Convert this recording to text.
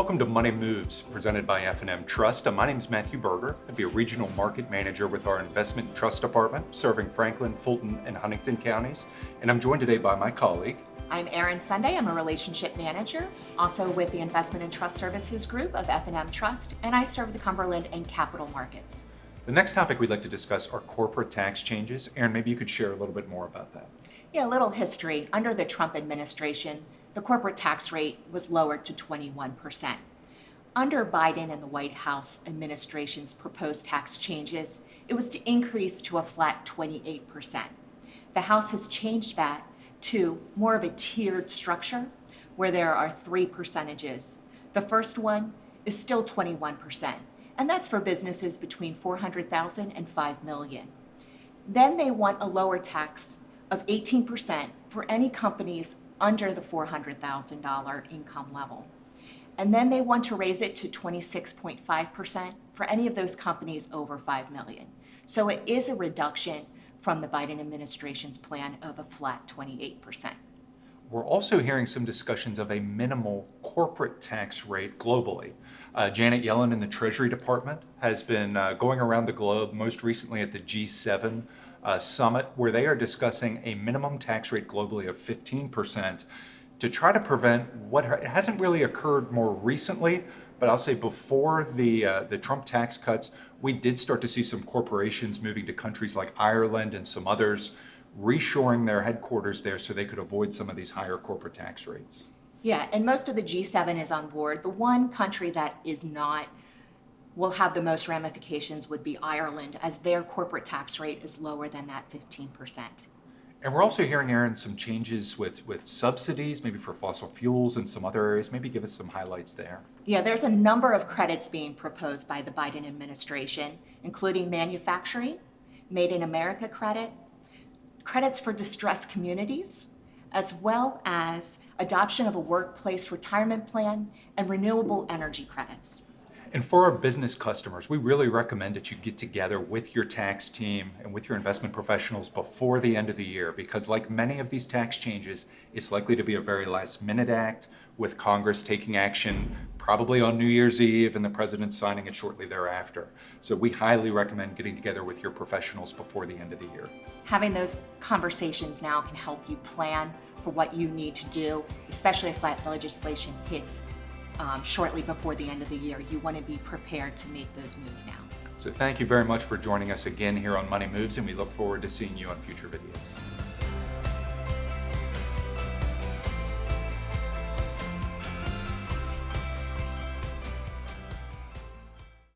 Welcome to Money Moves, presented by F&M Trust. My name is Matthew Berger. I'll be a regional market manager with our investment and trust department, serving Franklin, Fulton, and Huntington counties. And I'm joined today by my colleague. I'm Erin Sunday. I'm a relationship manager, also with the Investment and Trust Services Group of F&M Trust, and I serve the Cumberland and Capital Markets. The next topic we'd like to discuss are corporate tax changes. Erin, maybe you could share a little bit more about that. Yeah, a little history. Under the Trump administration, the corporate tax rate was lowered to 21%. Under Biden and the White House administration's proposed tax changes, it was to increase to a flat 28%. The House has changed that to more of a tiered structure where there are three percentages. The first one is still 21%, and that's for businesses between $400,000 and $5 million. Then they want a lower tax of 18% for any companies under the $400,000 income level. And then they want to raise it to 26.5% for any of those companies over $5 million. So it is a reduction from the Biden administration's plan of a flat 28%. We're also hearing some discussions of a minimal corporate tax rate globally. Janet Yellen in the Treasury Department has been going around the globe, most recently at the G7 summit, where they are discussing a minimum tax rate globally of 15% to try to prevent what hasn't really occurred more recently, but I'll say before the Trump tax cuts, we did start to see some corporations moving to countries like Ireland and some others, reshoring their headquarters there so they could avoid some of these higher corporate tax rates. Yeah, and most of the G7 is on board. The one country that is not will have the most ramifications would be Ireland, as their corporate tax rate is lower than that 15%. And we're also hearing, Erin, some changes with subsidies, maybe for fossil fuels and some other areas. Maybe give us some highlights there. Yeah, there's a number of credits being proposed by the Biden administration, including manufacturing, Made in America credit, credits for distressed communities, as well as adoption of a workplace retirement plan and renewable energy credits. And for our business customers, we really recommend that you get together with your tax team and with your investment professionals before the end of the year, because like many of these tax changes, it's likely to be a very last minute act, with Congress taking action probably on New Year's Eve and the president signing it shortly thereafter. So we highly recommend getting together with your professionals before the end of the year. Having those conversations now can help you plan for what you need to do, especially if that legislation hits shortly before the end of the year. You want to be prepared to make those moves now. So thank you very much for joining us again here on Money Moves, and we look forward to seeing you on future videos.